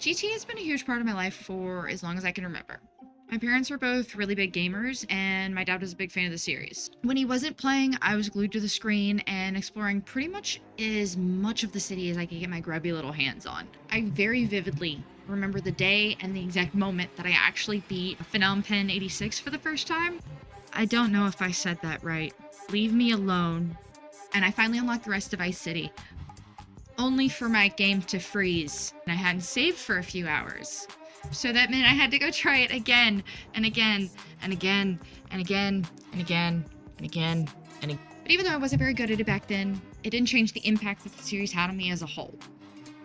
GTA has been a huge part of my life for as long as I can remember. My parents were both really big gamers, and my dad was a big fan of the series. When he wasn't playing, I was glued to the screen and exploring pretty much as much of the city as I could get my grubby little hands on. I very vividly remember the day and the exact moment that I actually beat Phnom Penh 86 for the first time. I don't know if I said that right. Leave me alone. And I finally unlocked the rest of Vice City, only for my game to freeze. And I hadn't saved for a few hours. So that meant I had to go try it again and again and again and again and again and again and again. But even though I wasn't very good at it back then, it didn't change the impact that the series had on me as a whole.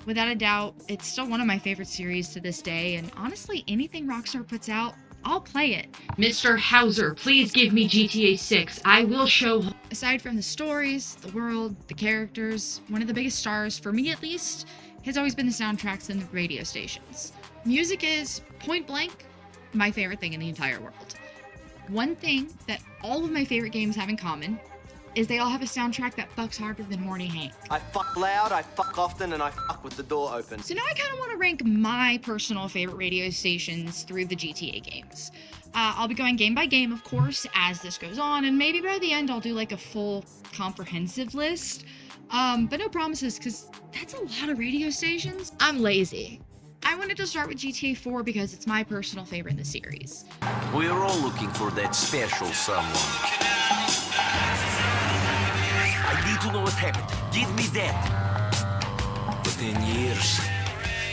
Without a doubt, it's still one of my favorite series to this day, and honestly, anything Rockstar puts out, I'll play it. Mr. Hauser, please give me GTA 6. I will show. Aside from the stories, the world, the characters, one of the biggest stars, for me at least, has always been the soundtracks and the radio stations. Music is, point blank, my favorite thing in the entire world. One thing that all of my favorite games have in common is they all have a soundtrack that fucks harder than Horny Hank. I fuck loud, I fuck often, and I fuck with the door open. So now I kind of want to rank my personal favorite radio stations through the GTA games. I'll be going game by game, of course, as this goes on, and maybe by the end I'll do like a full comprehensive list. But no promises, because that's a lot of radio stations. I'm lazy. I wanted to start with GTA 4 because it's my personal favorite in the series. We're all looking for that special someone. I need to know what happened. Give me that. For 10 years,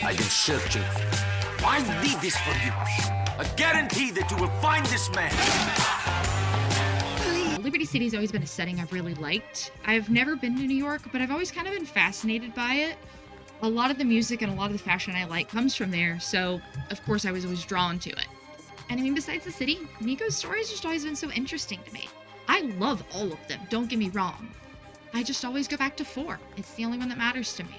I've been searching. I did this for you. I guarantee that you will find this man. Liberty City's always been a setting I've really liked. I've never been to New York, but I've always kind of been fascinated by it. A lot of the music and a lot of the fashion I like comes from there, so of course I was always drawn to it. And I mean, besides the city, Nico's story's just always been so interesting to me. I love all of them, don't get me wrong. I just always go back to 4. It's the only one that matters to me.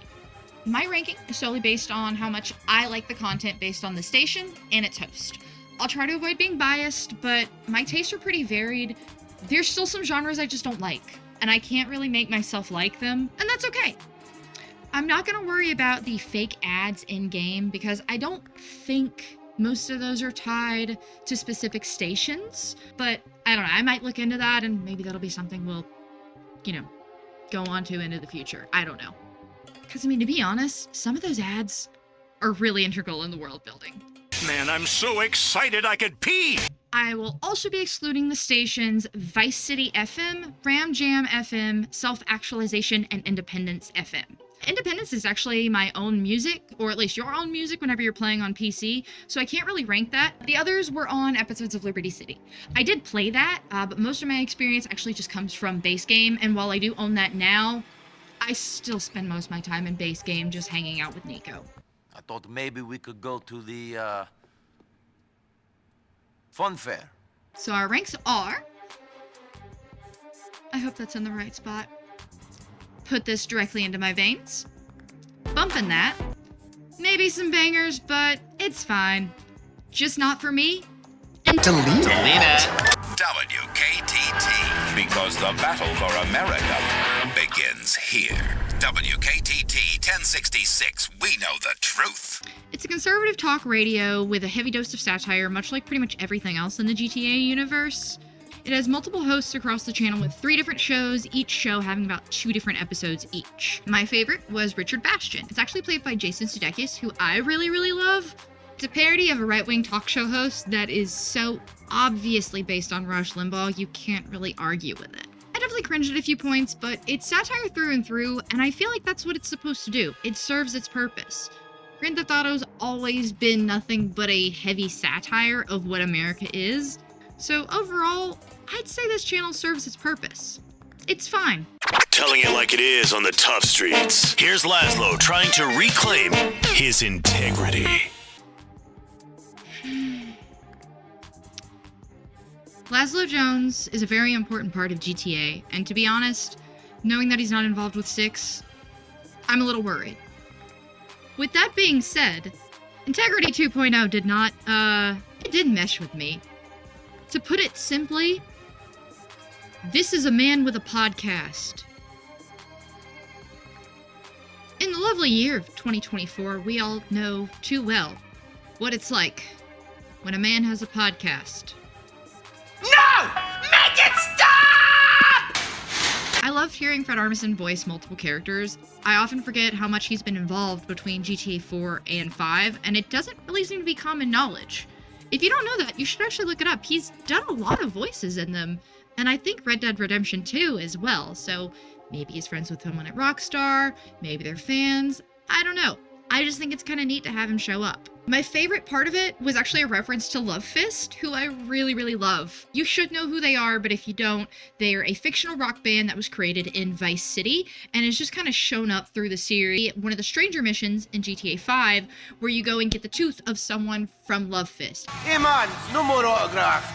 My ranking is solely based on how much I like the content based on the station and its host. I'll try to avoid being biased, but my tastes are pretty varied. There's still some genres I just don't like, and I can't really make myself like them, and that's okay. I'm not going to worry about the fake ads in-game because I don't think most of those are tied to specific stations, but I don't know, I might look into that and maybe that'll be something we'll, go on to into the future. I don't know. Because, I mean, to be honest, some of those ads are really integral in the world building. Man, I'm so excited I could pee! I will also be excluding the stations Vice City FM, Ram Jam FM, Self-Actualization, and Independence FM. Independence is actually my own music, or at least your own music whenever you're playing on PC, so I can't really rank that. The others were on episodes of Liberty City. I did play that, but most of my experience actually just comes from base game, and while I do own that now, I still spend most of my time in base game just hanging out with Nico. I thought maybe we could go to the, fun fair. So our ranks are... I hope that's in the right spot. Put this directly into my veins. Bumping that. Maybe some bangers, but it's fine. Just not for me. And Delete it. WKTT, because the battle for America begins here. WKTT 1066, we know the truth. It's a conservative talk radio with a heavy dose of satire, much like pretty much everything else in the GTA universe. It has multiple hosts across the channel with 3 different shows, each show having about 2 different episodes each. My favorite was Richard Bastian. It's actually played by Jason Sudeikis, who I really, really love. It's a parody of a right-wing talk show host that is so obviously based on Rush Limbaugh, you can't really argue with it. I definitely cringed at a few points, but it's satire through and through, and I feel like that's what it's supposed to do. It serves its purpose. Grand Theft Auto's always been nothing but a heavy satire of what America is. So overall, I'd say this channel serves its purpose. It's fine. Telling it like it is on the tough streets. Here's Laszlo trying to reclaim his integrity. Laszlo Jones is a very important part of GTA, and to be honest, knowing that he's not involved with 6, I'm a little worried. With that being said, Integrity 2.0 did not, it didn't mesh with me. To put it simply, this is a man with a podcast. In the lovely year of 2024, we all know too well what it's like when a man has a podcast. No! Make it stop! I love hearing Fred Armisen voice multiple characters. I often forget how much he's been involved between GTA 4 and 5, and it doesn't really seem to be common knowledge. If you don't know that, you should actually look it up. He's done a lot of voices in them, and I think Red Dead Redemption 2 as well, so maybe he's friends with someone at Rockstar, maybe they're fans, I don't know. I just think it's kind of neat to have him show up. My favorite part of it was actually a reference to Love Fist, who I really, really love. You should know who they are, but if you don't, they're a fictional rock band that was created in Vice City, and it's just kind of shown up through the series. One of the stranger missions in GTA 5, where you go and get the tooth of someone from Love Fist. Hey man, no more autograph.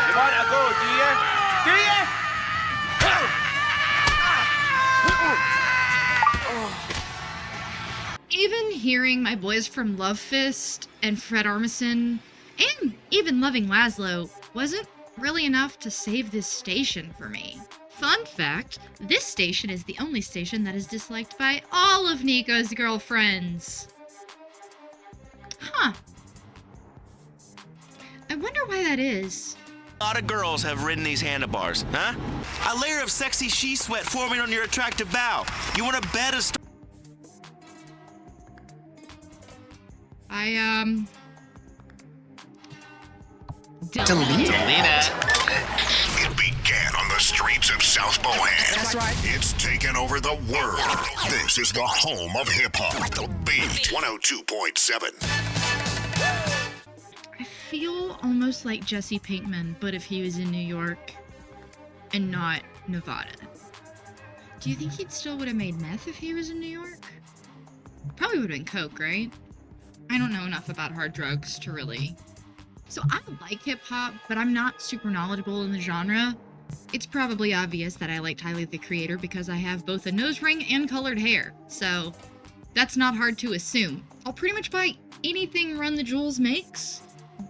You wanna go, do you? Do you? Even hearing my boys from Love Fist and Fred Armisen, and even loving Laszlo, wasn't really enough to save this station for me. Fun fact, this station is the only station that is disliked by all of Nico's girlfriends. Huh. I wonder why that is. A lot of girls have ridden these handlebars, huh? A layer of sexy she sweat forming on your attractive bow. You want to bet a Delete it. It began on the streets of South Bohan. That's right. It's taken over the world. This is the home of hip-hop. The Beat 102.7. I feel almost like Jesse Pinkman, but if he was in New York and not Nevada. Do you think he'd still would have made meth if he was in New York? Probably would have been coke, right? I don't know enough about hard drugs to really. So I like hip-hop, but I'm not super knowledgeable in the genre. It's probably obvious that I like Tyler, the Creator, because I have both a nose ring and colored hair. So that's not hard to assume. I'll pretty much buy anything Run the Jewels makes.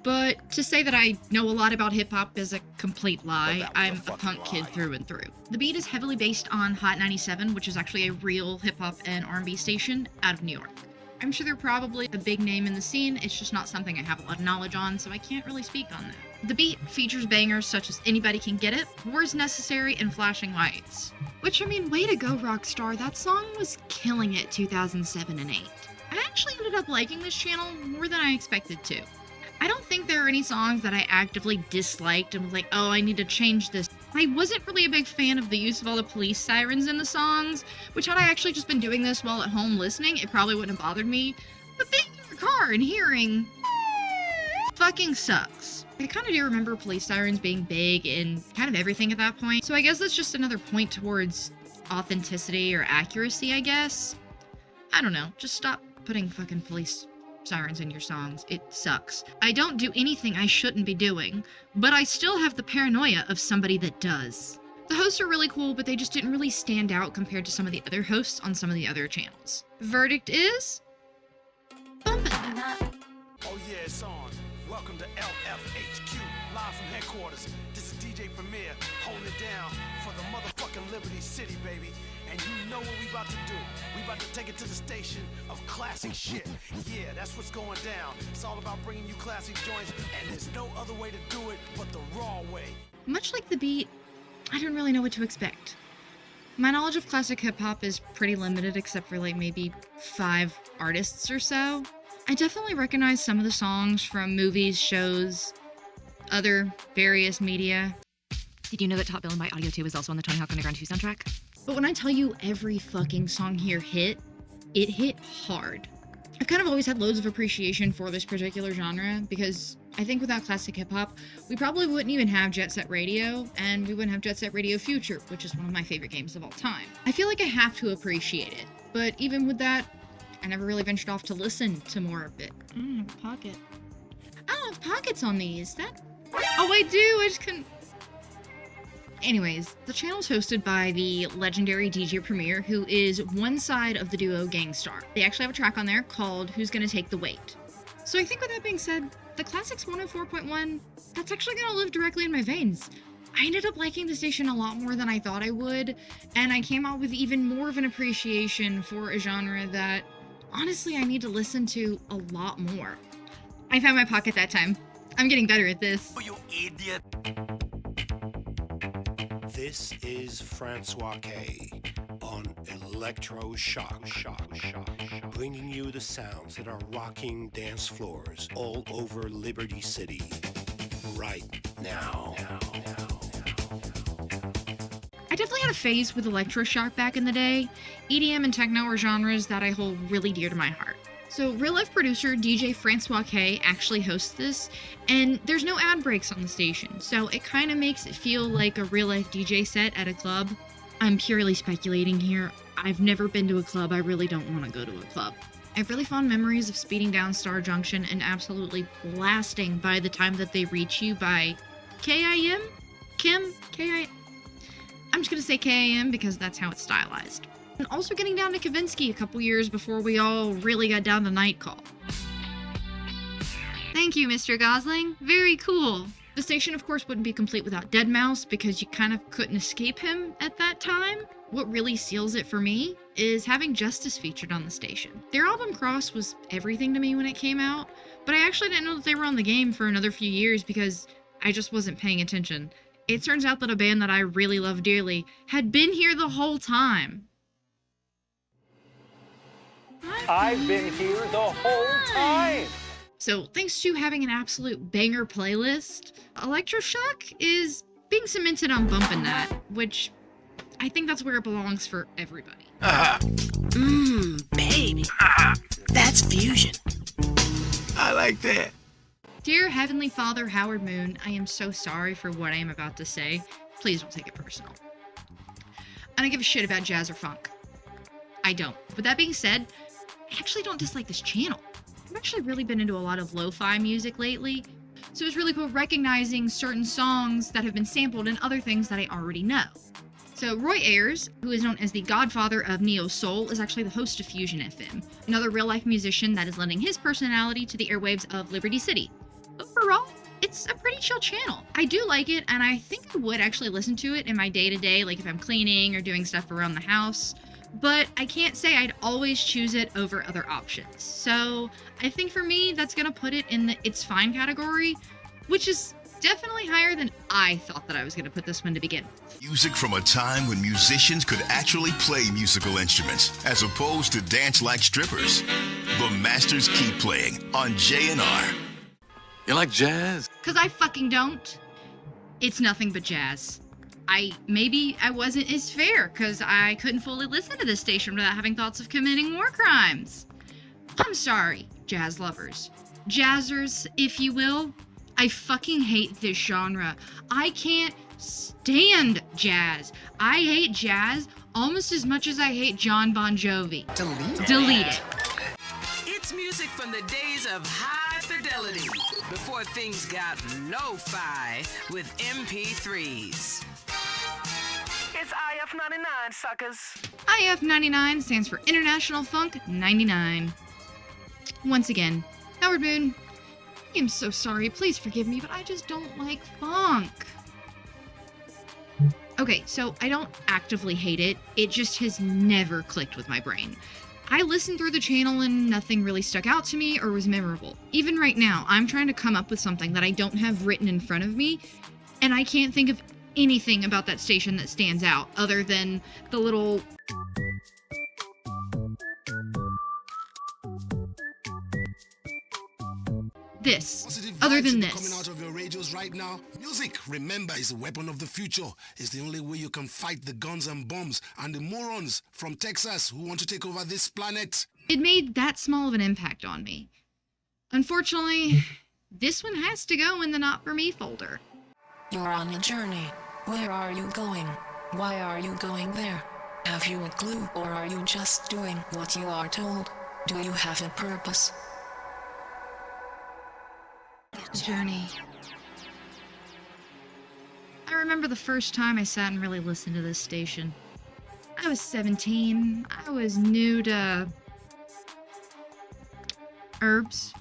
But to say that I know a lot about hip-hop is a complete lie. I'm a punk kid through and through. The Beat is heavily based on Hot 97, which is actually a real hip-hop and R&B station out of New York. I'm sure they're probably a big name in the scene, it's just not something I have a lot of knowledge on, so I can't really speak on that. The Beat features bangers such as Anybody Can Get It, Wars Necessary, and Flashing Lights. Which, I mean, way to go, Rockstar, that song was killing it 2007 and 8. I actually ended up liking this channel more than I expected to. I don't think there are any songs that I actively disliked and was like, oh, I need to change this. I wasn't really a big fan of the use of all the police sirens in the songs, which had I actually just been doing this while at home listening, it probably wouldn't have bothered me. But being in your car and hearing fucking sucks. I kind of do remember police sirens being big in kind of everything at that point, so I guess that's just another point towards authenticity or accuracy, I guess. I don't know, just stop putting fucking police sirens in your songs. It sucks. I don't do anything I shouldn't be doing, but I still have the paranoia of somebody that does. The hosts are really cool, but they just didn't really stand out compared to some of the other hosts on some of the other channels. Verdict is... bumping. Oh yeah, it's on. Welcome to LFHQ, live from headquarters. This is DJ Premier, holding it down for the motherfucking Liberty City, baby. And you know what we about to do. We about to take it to the station of classic shit. Yeah, that's what's going down. It's all about bringing you classic joints, and there's no other way to do it but the raw way. Much like The Beat, I don't really know what to expect. My knowledge of classic hip-hop is pretty limited, except for like maybe 5 artists or so. I definitely recognize some of the songs from movies, shows, other various media. Did you know that Top Billin' by Audio 2 is also on the Tony Hawk Underground 2 soundtrack? But when I tell you every fucking song here hit, it hit hard. I've kind of always had loads of appreciation for this particular genre because I think without classic hip-hop, we probably wouldn't even have Jet Set Radio, and we wouldn't have Jet Set Radio Future, which is one of my favorite games of all time. I feel like I have to appreciate it, but even with that, I never really ventured off to listen to more of it. I don't have a pocket. I don't have pockets on these. Oh, I do! I just couldn't... Anyways, the channel's hosted by the legendary DJ Premier, who is one side of the duo Gangstar. They actually have a track on there called Who's Gonna Take the Weight. So I think with that being said, the Classics 104.1, that's actually gonna live directly in my veins. I ended up liking the station a lot more than I thought I would, and I came out with even more of an appreciation for a genre that, honestly, I need to listen to a lot more. I found my pocket that time. I'm getting better at this. Oh, you idiot. This is Francois K on Electro-Choc, bringing you the sounds that are rocking dance floors all over Liberty City right now. I definitely had a phase with Electro-Choc back in the day. EDM and techno are genres that I hold really dear to my heart. So real-life producer DJ Francois K actually hosts this, and there's no ad breaks on the station, so it kind of makes it feel like a real-life DJ set at a club. I'm purely speculating here. I've never been to a club. I really don't want to go to a club. I have really fond memories of speeding down Star Junction and absolutely blasting By the Time That They Reach You by K.I.M.? I'm just gonna say K.I.M. because that's how it's stylized. And also getting down to Kavinsky a couple years before we all really got down to Nightcall. Thank you, Mr. Gosling. Very cool. The station, of course, wouldn't be complete without Deadmau5 because you kind of couldn't escape him at that time. What really seals it for me is having Justice featured on the station. Their album Cross was everything to me when it came out, but I actually didn't know that they were on the game for another few years because I just wasn't paying attention. It turns out that a band that I really love dearly had been here the whole time. I've been here the whole time. So thanks to having an absolute banger playlist, Electro-Choc is being cemented on Bumpin' That, which I think that's where it belongs for everybody. Baby. That's fusion. I like that. Dear Heavenly Father Howard Moon, I am so sorry for what I am about to say. Please don't take it personal. I don't give a shit about jazz or funk. I don't. With that being said, I actually don't dislike this channel. I've actually really been into a lot of lo-fi music lately, so it's really cool recognizing certain songs that have been sampled and other things that I already know. So Roy Ayers, who is known as the godfather of neo-soul, is actually the host of Fusion FM, another real-life musician that is lending his personality to the airwaves of Liberty City. Overall, it's a pretty chill channel. I do like it, and I think I would actually listen to it in my day-to-day, like if I'm cleaning or doing stuff around the house. But I can't say I'd always choose it over other options. So I think for me, that's gonna put it in the it's fine category, which is definitely higher than I thought that I was gonna put this one to begin with. Music from a time when musicians could actually play musical instruments, as opposed to dance like strippers. The Masters keep playing on JNR. You like jazz? Cause I fucking don't. It's nothing but jazz. Maybe I wasn't as fair because I couldn't fully listen to this station without having thoughts of committing war crimes. I'm sorry, jazz lovers. Jazzers, if you will. I fucking hate this genre. I can't stand jazz. I hate jazz almost as much as I hate John Bon Jovi. Delete it. It's music from the days of high fidelity, before things got lo-fi with MP3s. It's IF99, suckers. IF99 stands for International Funk 99. Once again, Howard Moon, I am so sorry, please forgive me, but I just don't like funk. Okay, so I don't actively hate it, it just has never clicked with my brain. I listened through the channel and nothing really stuck out to me or was memorable. Even right now, I'm trying to come up with something that I don't have written in front of me, and I can't think of anything about that station that stands out other than the little other than this. Coming out of your radios right now. Music, remember, is a weapon of the future. It's the only way you can fight the guns and bombs and the morons from Texas who want to take over this planet. It made that small of an impact on me. Unfortunately, this one has to go in the not for me folder. You're on a journey. Where are you going? Why are you going there? Have you a clue, or are you just doing what you are told? Do you have a purpose? Journey. I remember the first time I sat and really listened to this station. I was 17. I was new to herbs.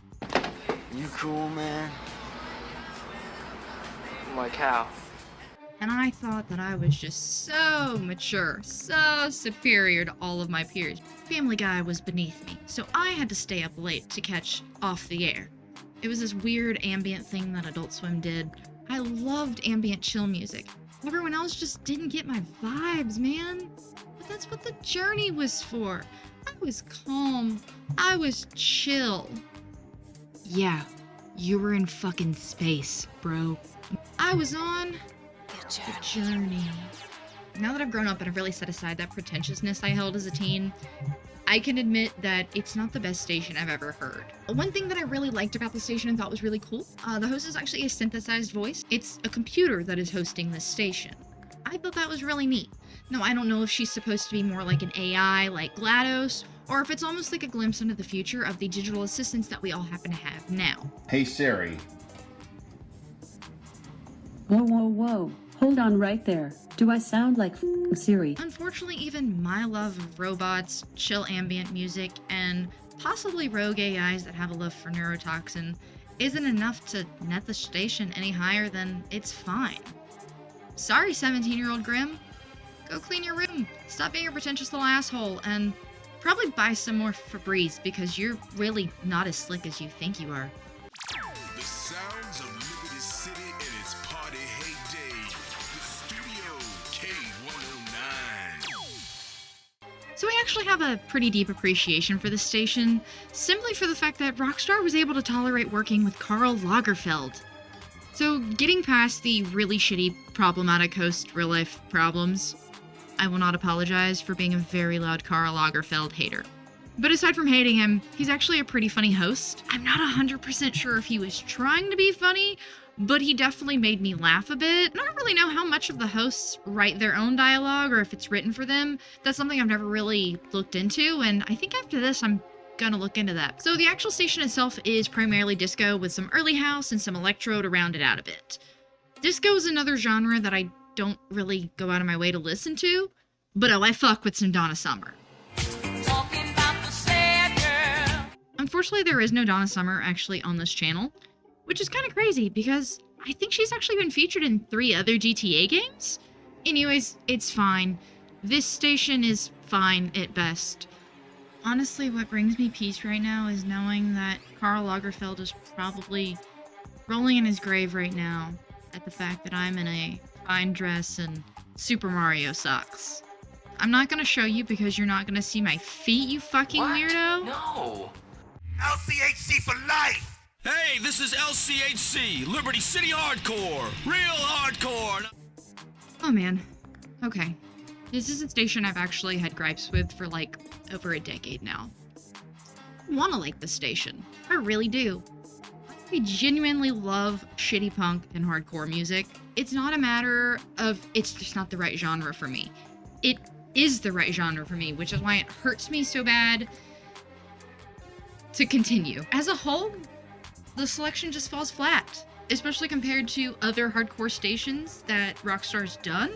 You cool, man? Like how? and I thought that I was just so mature, so superior to all of my peers. Family Guy was beneath me, so I had to stay up late to catch Off the Air. It was this weird ambient thing that Adult Swim did. I loved ambient chill music. Everyone else just didn't get my vibes, man. But that's what the journey was for. I was calm. I was chill. Yeah, you were in fucking space, bro. I was on the journey. Now that I've grown up and I've really set aside that pretentiousness I held as a teen, I can admit that it's not the best station I've ever heard. One thing that I really liked about the station and thought was really cool, the host is actually a synthesized voice. It's a computer that is hosting this station. I thought that was really neat. Now, I don't know if she's supposed to be more like an AI like GLaDOS, or if it's almost like a glimpse into the future of the digital assistants that we all happen to have now. Hey Siri. Whoa, whoa, whoa. Hold on right there. Do I sound like Siri? Unfortunately, even my love of robots, chill ambient music, and possibly rogue AIs that have a love for neurotoxin isn't enough to net the station any higher than it's fine. Sorry, 17-year-old Grim. Go clean your room, stop being a pretentious little asshole, and probably buy some more Febreze because you're really not as slick as you think you are. The sounds of Liberty City in its party heyday. The studio K109. So I actually have a pretty deep appreciation for this station, simply for the fact that Rockstar was able to tolerate working with Karl Lagerfeld. So getting past the really shitty, problematic host real-life problems, I will not apologize for being a very loud Karl Lagerfeld hater. But aside from hating him, he's actually a pretty funny host. I'm not 100% sure if he was trying to be funny, but he definitely made me laugh a bit. I don't really know how much of the hosts write their own dialogue or if it's written for them. That's something I've never really looked into, and I think after this I'm gonna look into that. So the actual station itself is primarily disco with some early house and some electro to round it out a bit. Disco is another genre that I don't really go out of my way to listen to, but oh, I fuck with some Donna Summer. Unfortunately, there is no Donna Summer actually on this channel, which is kind of crazy because I think she's actually been featured in 3 other GTA games. Anyways, it's fine. This station is fine at best. Honestly, what brings me peace right now is knowing that Karl Lagerfeld is probably rolling in his grave right now at the fact that I'm in a fine dress and Super Mario socks. I'm not gonna show you because you're not gonna see my feet, you fucking weirdo. No. LCHC for life! Hey, this is LCHC, Liberty City Hardcore. Real hardcore. Oh man. Okay. This is a station I've actually had gripes with for like over a decade now. I wanna like this station. I really do. I genuinely love shitty punk and hardcore music. It's not a matter of it's just not the right genre for me. It is the right genre for me, which is why it hurts me so bad to continue. As a whole, the selection just falls flat, especially compared to other hardcore stations that Rockstar's done.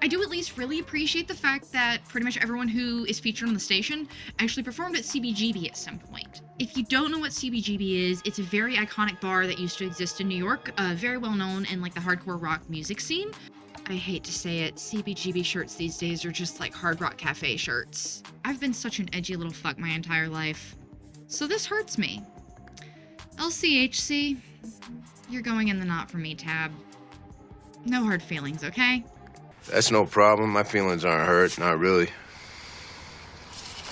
I do at least really appreciate the fact that pretty much everyone who is featured on the station actually performed at CBGB at some point. If you don't know what CBGB is, it's a very iconic bar that used to exist in New York, very well known in like the hardcore rock music scene. I hate to say it, CBGB shirts these days are just like Hard Rock Cafe shirts. I've been such an edgy little fuck my entire life, so this hurts me. LCHC, you're going in the not for me tab. No hard feelings, okay? That's no problem. My feelings aren't hurt. Not really.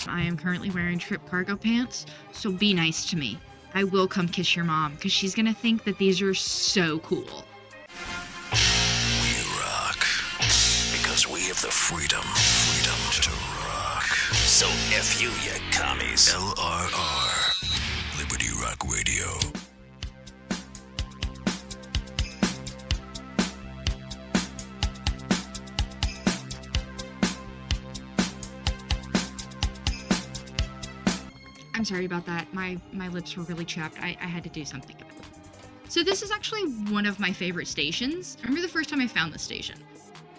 I am currently wearing trip cargo pants, so be nice to me. I will come kiss your mom, because she's gonna think that these are so cool. We rock. Because we have the freedom to rock. So F you commies. LRR. Liberty Rock Radio. I'm sorry about that. My lips were really chapped. I had to do something about it. So this is actually one of my favorite stations. I remember the first time I found this station.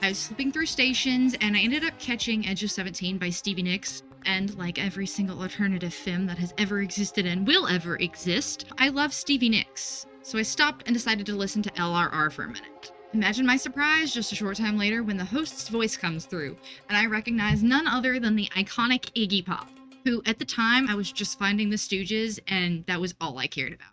I was flipping through stations and I ended up catching Edge of 17 by Stevie Nicks. And like every single alternative femme that has ever existed and will ever exist, I love Stevie Nicks. So I stopped and decided to listen to LRR for a minute. Imagine my surprise just a short time later when the host's voice comes through, and I recognize none other than the iconic Iggy Pop, who at the time I was just finding the Stooges, and that was all I cared about.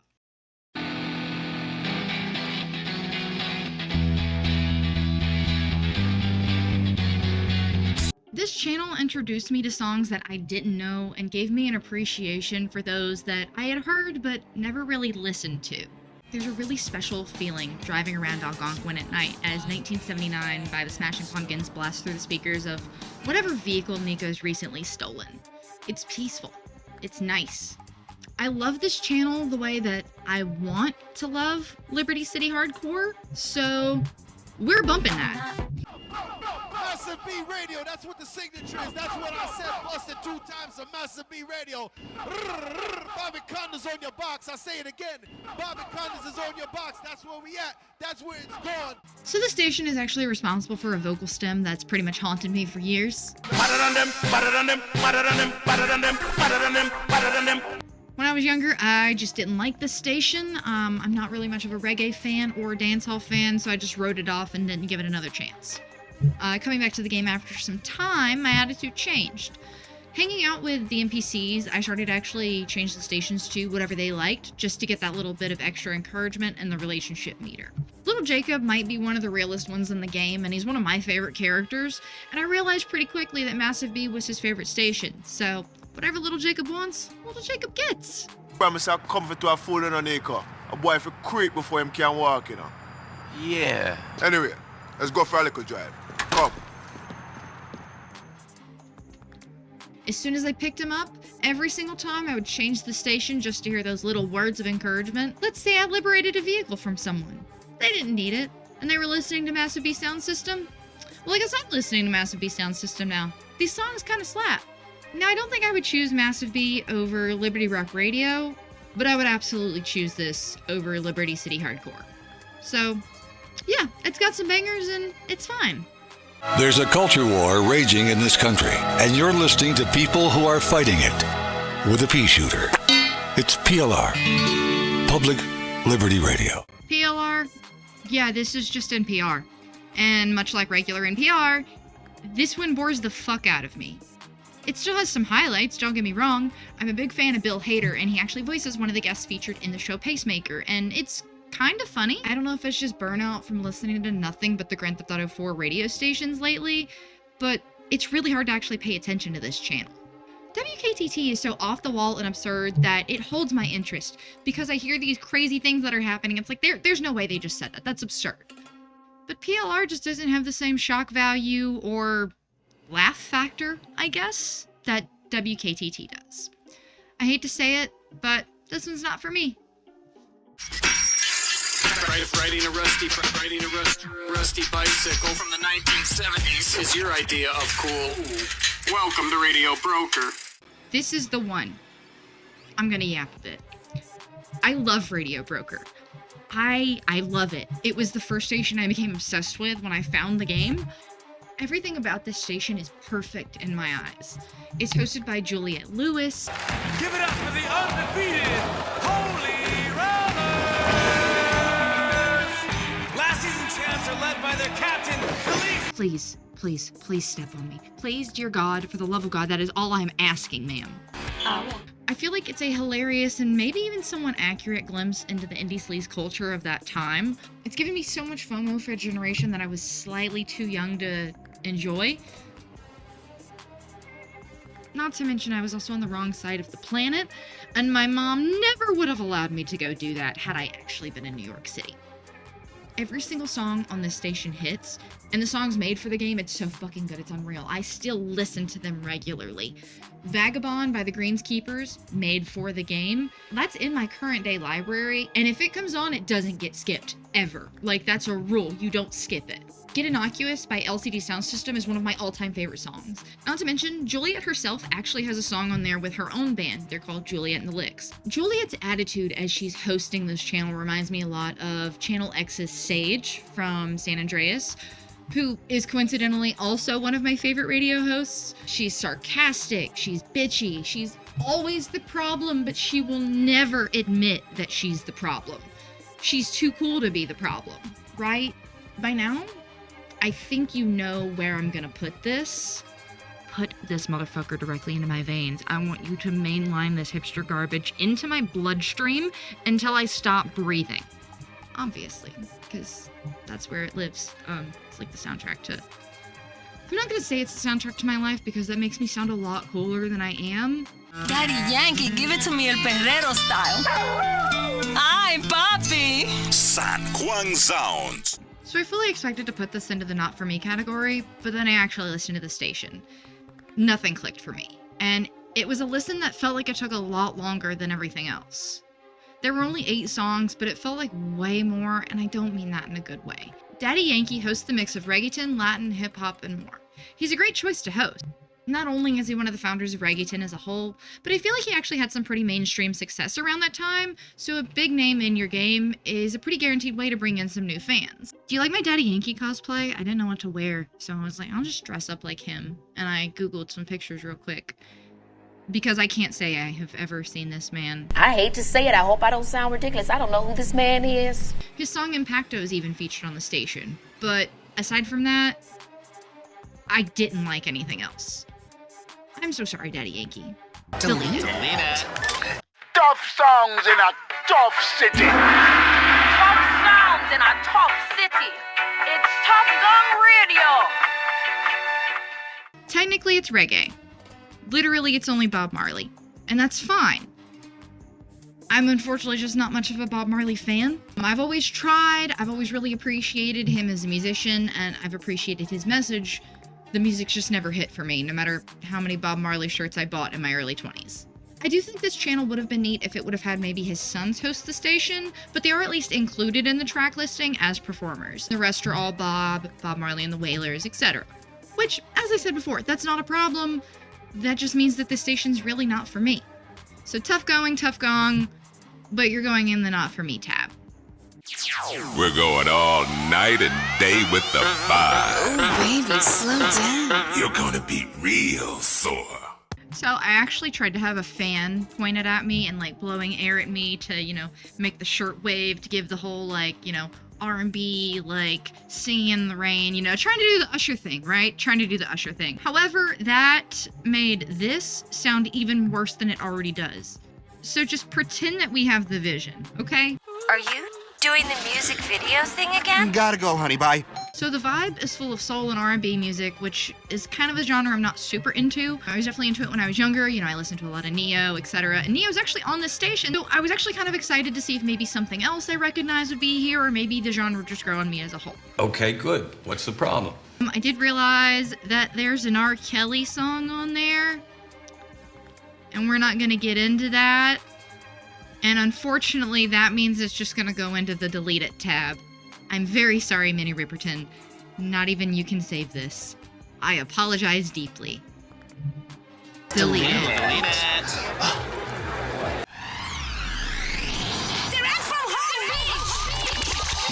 This channel introduced me to songs that I didn't know and gave me an appreciation for those that I had heard but never really listened to. There's a really special feeling driving around Algonquin at night as 1979 by the Smashing Pumpkins blasts through the speakers of whatever vehicle Nico's recently stolen. It's peaceful. It's nice. I love this channel the way that I want to love Liberty City Hardcore, so we're bumping that. Massive B Radio, that's what the signature is. That's what I said, busted 2 times of Massive B Radio. Bobby Conda's on your box. I say it again. Bobby Conda's is on your box. That's where we at. That's where it's gone. So the station is actually responsible for a vocal stem that's pretty much haunted me for years. When I was younger, I just didn't like this station. I'm not really much of a reggae fan or a dancehall fan, so I just wrote it off and didn't give it another chance. Coming back to the game after some time, my attitude changed. Hanging out with the NPCs, I started to actually change the stations to whatever they liked, just to get that little bit of extra encouragement in the relationship meter. Little Jacob might be one of the realest ones in the game, and he's one of my favorite characters, and I realized pretty quickly that Massive B was his favorite station, so whatever Little Jacob wants, Little Jacob gets. Promise I'll comfort to a fool in a Nico. A boy for creep before him can walk, you know. Yeah. Anyway, let's go for a little drive. Come. As soon as I picked him up, every single time I would change the station just to hear those little words of encouragement. Let's say I liberated a vehicle from someone. They didn't need it, and they were listening to Massive B Sound System. Well, I guess I'm listening to Massive B Sound System now. These songs kind of slap. Now, I don't think I would choose Massive B over Liberty Rock Radio, but I would absolutely choose this over Liberty City Hardcore. So, yeah, it's got some bangers and it's fine. There's a culture war raging in this country, and you're listening to people who are fighting it with a pea shooter. It's PLR, Public Liberty Radio. PLR? Yeah, this is just NPR. And much like regular NPR, this one bores the fuck out of me. It still has some highlights, don't get me wrong. I'm a big fan of Bill Hader, and he actually voices one of the guests featured in the show Pacemaker, and it's kind of funny. I don't know if it's just burnout from listening to nothing but the Grand Theft Auto 4 radio stations lately, but it's really hard to actually pay attention to this channel. WKTT is so off the wall and absurd that it holds my interest, because I hear these crazy things that are happening. It's like, there's no way they just said that. That's absurd. But PLR just doesn't have the same shock value or laugh factor, I guess, that WKTT does. I hate to say it, but this one's not for me. Riding a rusty bicycle from the 1970s is your idea of cool. Welcome to Radio Broker. This is the one. I'm gonna yap a bit. I love Radio Broker. I love it. It was the first station I became obsessed with when I found the game. Everything about this station is perfect in my eyes. It's hosted by Juliette Lewis. Give it up for the undefeated Holy Rollers! Last season champs are led by their captain, Khalees. Please step on me. Please, dear God, for the love of God, that is all I'm asking, ma'am. I feel like it's a hilarious and maybe even somewhat accurate glimpse into the indie sleaze culture of that time. It's given me so much FOMO for a generation that I was slightly too young to enjoy. Not to mention I was also on the wrong side of the planet, and my mom never would have allowed me to go do that had I actually been in New York City. Every single song on this station hits, and the songs made for the game, it's so fucking good, it's unreal. I still listen to them regularly. Vagabond by the Greenskeepers, made for the game, that's in my current day library, and if it comes on, it doesn't get skipped, ever. Like, that's a rule, you don't skip it. Get Innocuous by LCD Sound System is one of my all-time favorite songs. Not to mention, Juliette herself actually has a song on there with her own band. They're called Juliette and the Licks. Juliette's attitude as she's hosting this channel reminds me a lot of Channel X's Sage from San Andreas, who is coincidentally also one of my favorite radio hosts. She's sarcastic, she's bitchy, she's always the problem, but she will never admit that she's the problem. She's too cool to be the problem, right? By now, I think you know where I'm gonna put this. Put this motherfucker directly into my veins. I want you to mainline this hipster garbage into my bloodstream until I stop breathing. Obviously, because that's where it lives. It's like the soundtrack to... I'm not gonna say it's the soundtrack to my life because that makes me sound a lot cooler than I am. Daddy Yankee, give it to me el perrero style. Ay, papi! Juan Sounds. So I fully expected to put this into the not for me category, but then I actually listened to the station. Nothing clicked for me. And it was a listen that felt like it took a lot longer than everything else. There were only 8 songs, but it felt like way more, and I don't mean that in a good way. Daddy Yankee hosts the mix of reggaeton, Latin, hip-hop, and more. He's a great choice to host. Not only is he one of the founders of reggaeton as a whole, but I feel like he actually had some pretty mainstream success around that time, so a big name in your game is a pretty guaranteed way to bring in some new fans. Do you like my Daddy Yankee cosplay? I didn't know what to wear, so I was like, I'll just dress up like him. And I googled some pictures real quick, because I can't say I have ever seen this man. I hate to say it, I hope I don't sound ridiculous. I don't know who this man is. His song Impacto is even featured on the station, but aside from that, I didn't like anything else. I'm so sorry, Daddy Yankee. Delete it. Tough songs in a tough city. Tough sounds in a tough city. It's Tough Gong Radio. Technically, it's reggae. Literally, it's only Bob Marley. And that's fine. I'm unfortunately just not much of a Bob Marley fan. I've always tried, I've always really appreciated him as a musician, and I've appreciated his message. The music's just never hit for me, no matter how many Bob Marley shirts I bought in my early 20s. I do think this channel would have been neat if it would have had maybe his sons host the station, but they are at least included in the track listing as performers. The rest are all Bob Marley and the Wailers, etc. Which, as I said before, that's not a problem. That just means that this station's really not for me. So tough going, tough gong, but you're going in the not for me tab. We're going all night and day with the vibe. Oh, baby, slow down. You're gonna be real sore. So I actually tried to have a fan pointed at me and like blowing air at me to, make the shirt wave to give the whole R&B, singing in the rain, trying to do the Usher thing, right? Trying to do the Usher thing. However, that made this sound even worse than it already does. So just pretend that we have the vision, okay? Are you doing the music video thing again? Gotta go, honey, bye. So the vibe is full of soul and R&B music, which is kind of a genre I'm not super into. I was definitely into it when I was younger. I listened to a lot of Neo, etc. And Neo's actually on this station, so I was actually kind of excited to see if maybe something else I recognize would be here, or maybe the genre would just grow on me as a whole. Okay, good. What's the problem? I did realize that there's an R. Kelly song on there, and we're not gonna get into that. And unfortunately, that means it's just gonna go into the delete it tab. I'm very sorry, Minnie Riperton. Not even you can save this. I apologize deeply. Delete it.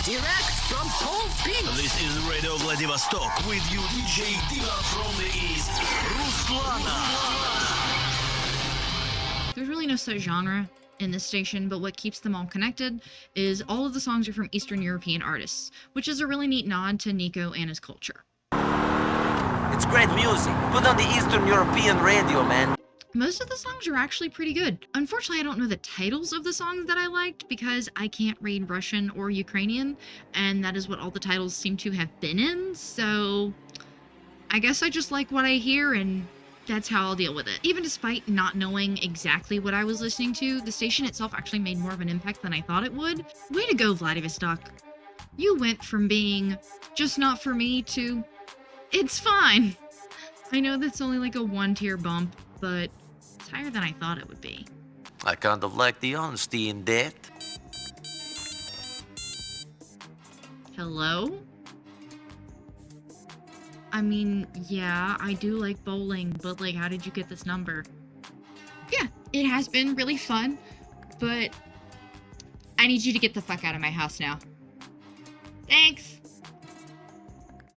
Direct from Palm Beach. This is Radio Vladivostok with you, DJ Dila from the East, Ruslana. There's really no set genre in this station, but what keeps them all connected is all of the songs are from Eastern European artists, which is a really neat nod to Nico and his culture. It's great music. Put on the Eastern European radio, man. Most of the songs are actually pretty good. Unfortunately, I don't know the titles of the songs that I liked because I can't read Russian or Ukrainian, and that is what all the titles seem to have been in, so I guess I just like what I hear, and that's how I'll deal with it. Even despite not knowing exactly what I was listening to, the station itself actually made more of an impact than I thought it would. Way to go, Vladivostok. You went from being just not for me to it's fine. I know that's only like a 1-tier bump, but it's higher than I thought it would be. I kind of like the honesty in that. Hello? I mean, yeah, I do like bowling, but how did you get this number? Yeah, it has been really fun, but I need you to get the fuck out of my house now. Thanks!